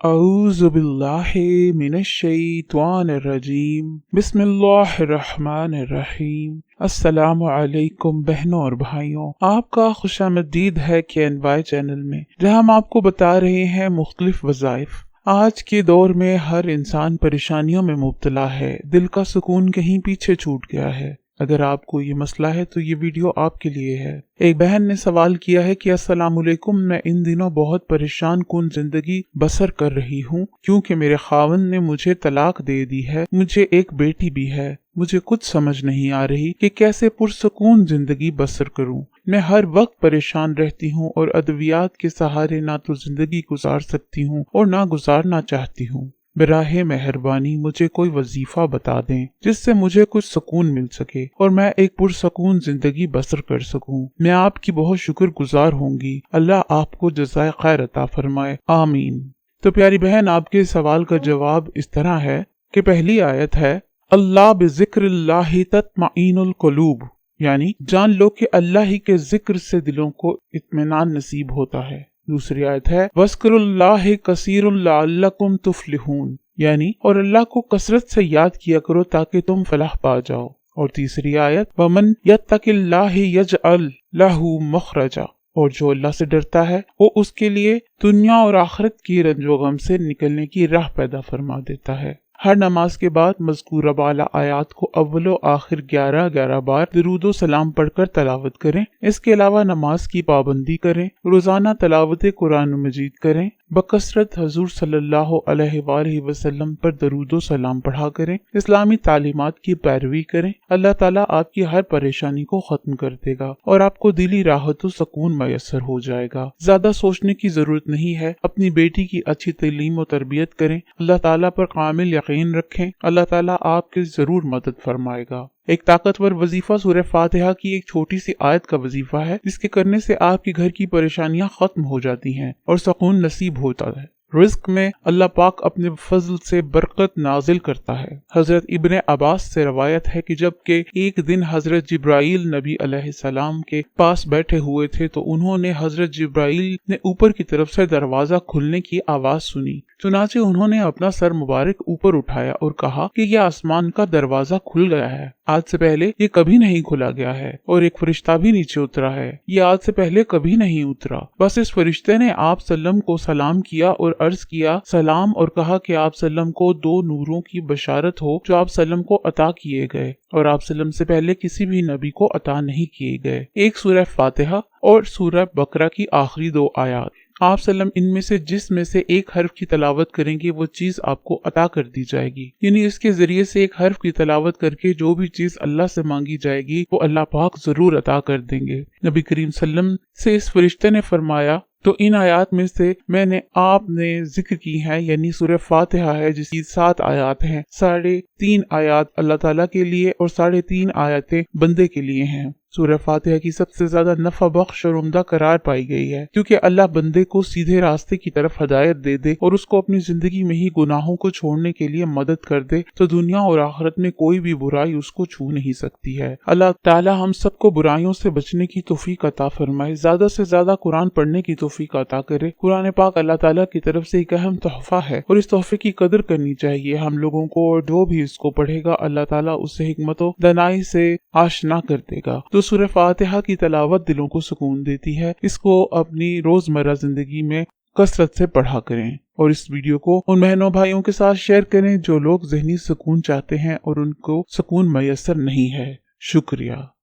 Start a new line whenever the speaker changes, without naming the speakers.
अऊज़ु बिल्लाहि मिनश्शैतानिर्रजीम बिस्मिल्लाहिर्रहमानिर्रहीम। अस्सलामु अलैकुम बहनों और भाइयों, आपका खुशामदीद है KNY चैनल में, जहां हम आपको बता रहे हैं मुख्तलिफ वज़ाइफ। आज के दौर में हर इंसान परेशानियों में मुब्तला है, दिल का सुकून कहीं पीछे छूट गया है। अगर आपको ये मसला है तो ये वीडियो आपके लिए है। एक बहन ने सवाल किया है कि अस्सलामुअलैकुम, मैं इन दिनों बहुत परेशान कुन जिंदगी बसर कर रही हूँ क्योंकि मेरे खावंद ने मुझे तलाक दे दी है। मुझे एक बेटी भी है। मुझे कुछ समझ नहीं आ रही कि कैसे पुरसकून जिंदगी बसर करूँ। मैं हर वक्त परेशान रहती हूँ और अद्वियात के सहारे ना तो जिंदगी गुजार सकती हूँ और ना गुजारना चाहती हूँ। बराहे मेहरबानी मुझे कोई वजीफा बता दें जिससे मुझे कुछ सुकून मिल सके और मैं एक पुरसकून जिंदगी बसर कर सकूं। मैं आपकी बहुत शुक्रगुजार होंगी। अल्लाह आपको जज़ाए खैर अता फरमाए, आमीन। तो प्यारी बहन, आपके सवाल का जवाब इस तरह है कि पहली आयत है, अल्लाह बिज़िक्रिल्लाहि तत्मईनुल कुलूब, यानी जान लो कि अल्लाह ही के जिक्र से दिलों को इत्मीनान नसीब होता है। दूसरी आयत है, वज़्कुरुल्लाहि कसीरुन लअल्लकुम तुफ्लिहून, यानी और अल्लाह को कसरत से याद किया करो ताकि तुम फलाह पा जाओ। और तीसरी आयत, वमन यत्तकिल्लाहि यजअल लहू मखरजा, और जो अल्लाह से डरता है वो उसके लिए दुनिया और आखिरत की रंजो गम से निकलने की राह पैदा फरमा देता है। हर नमाज के बाद मज़कूरा वाला आयात को अव्वलो आखिर 11-11 बार दरूदो सलाम पढ़कर तलावत करें। इसके अलावा नमाज की पाबंदी करें, रोजाना तलावत कुरान मजीद करें, बकसरत हजूर सल्लल्लाहु अलैहि वसल्लम पर दरूदो सलाम पढ़ा करें, इस्लामी तालीमात की पैरवी करें। अल्लाह ताला आपकी हर परेशानी को खत्म कर देगा और आपको दिली राहत और सुकून मयसर हो जाएगा। ज्यादा सोचने की जरूरत नहीं है। अपनी बेटी की अच्छी तालीम और तरबियत करें, अल्लाह ताला पर कामिल यकीन रखें, अल्लाह ताला आपकी जरूर मदद फरमाएगा। एक ताकतवर वजीफा सूरह फातिहा की एक छोटी सी आयत का वजीफा है, जिसके करने से आपके घर की परेशानियां खत्म हो जाती हैं और सुकून नसीब होता है। रिज्क में अल्लाह पाक अपने फजल से बरकत नाजिल करता है। हजरत इब्ने अब्बास से रवायत है कि जब के एक दिन हजरत जिब्राइल नबी अलैहिस्सलाम के पास बैठे हुए थे तो उन्होंने हजरत जिब्राइल ने ऊपर की तरफ से दरवाजा खुलने की आवाज सुनी। चुनाचे उन्होंने अपना सर मुबारक ऊपर उठाया और कहा कि यह आसमान का दरवाजा खुल गया है। आज से पहले ये कभी नहीं खुला गया है और एक फरिश्ता भी नीचे उतरा है। ये आज से पहले कभी नहीं उतरा। बस इस फरिश्ते ने आप सल्लम को सलाम किया और अर्ज किया सलाम और कहा कि आप सल्लम को 2 नूरों की बशारत हो जो आप सल्लम को अता किए गए और आप सल्लम से पहले किसी भी नबी को अता नहीं किए गए। एक सूरह फातिहा और सूरह बकरा की आखिरी 2 आयात। आप सल्लम इनमें से जिस में से एक हर्फ की तलावत करेंगे वो चीज आपको अता कर दी जाएगी, यानी इसके जरिए से एक हर्फ की तलावत करके जो भी चीज अल्लाह से मांगी जाएगी वो अल्लाह पाक जरूर अता कर देंगे। नबी करीम सल्लम से इस फरिश्ते ने फरमाया, तो इन आयात में से मैंने आपने जिक्र की है, यानी सूरह फातिहा है जिसकी 7 आयात हैं, 3.5 आयात अल्लाह ताला के लिए और 3.5 आयतें बंदे के लिए हैं। सूरह फातिहा की सबसे ज्यादा नफा बख्श और उम्दा करार पाई गई है क्योंकि अल्लाह बंदे को सीधे रास्ते की तरफ हदायत दे दे और उसको अपनी जिंदगी में ही गुनाहों को छोड़ने के लिए मदद कर दे तो दुनिया और आखिरत में कोई भी बुराई उसको छू नहीं सकती है। अल्लाह ताला हम सबको बुराइयों से बचने की तौफीक अता फरमाए, ज्यादा से ज्यादा कुरान पढ़ने की तौफीक अता करे। कुरान पाक अल्लाह ताला की तरफ से एक अहम तोहफा है और इस तोहफे की कदर करनी चाहिए हम लोगों को, और जो भी इसको पढ़ेगा अल्लाह ताला उसे हिकमत और दनाई से आशना कर देगा। तो सूरह फातिहा की तलावत दिलों को सुकून देती है। इसको अपनी रोजमर्रा जिंदगी में कसरत से पढ़ा करें और इस वीडियो को उन बहनों भाइयों के साथ शेयर करें जो लोग ज़हनी सुकून चाहते हैं और उनको सुकून मयसर नहीं है। शुक्रिया।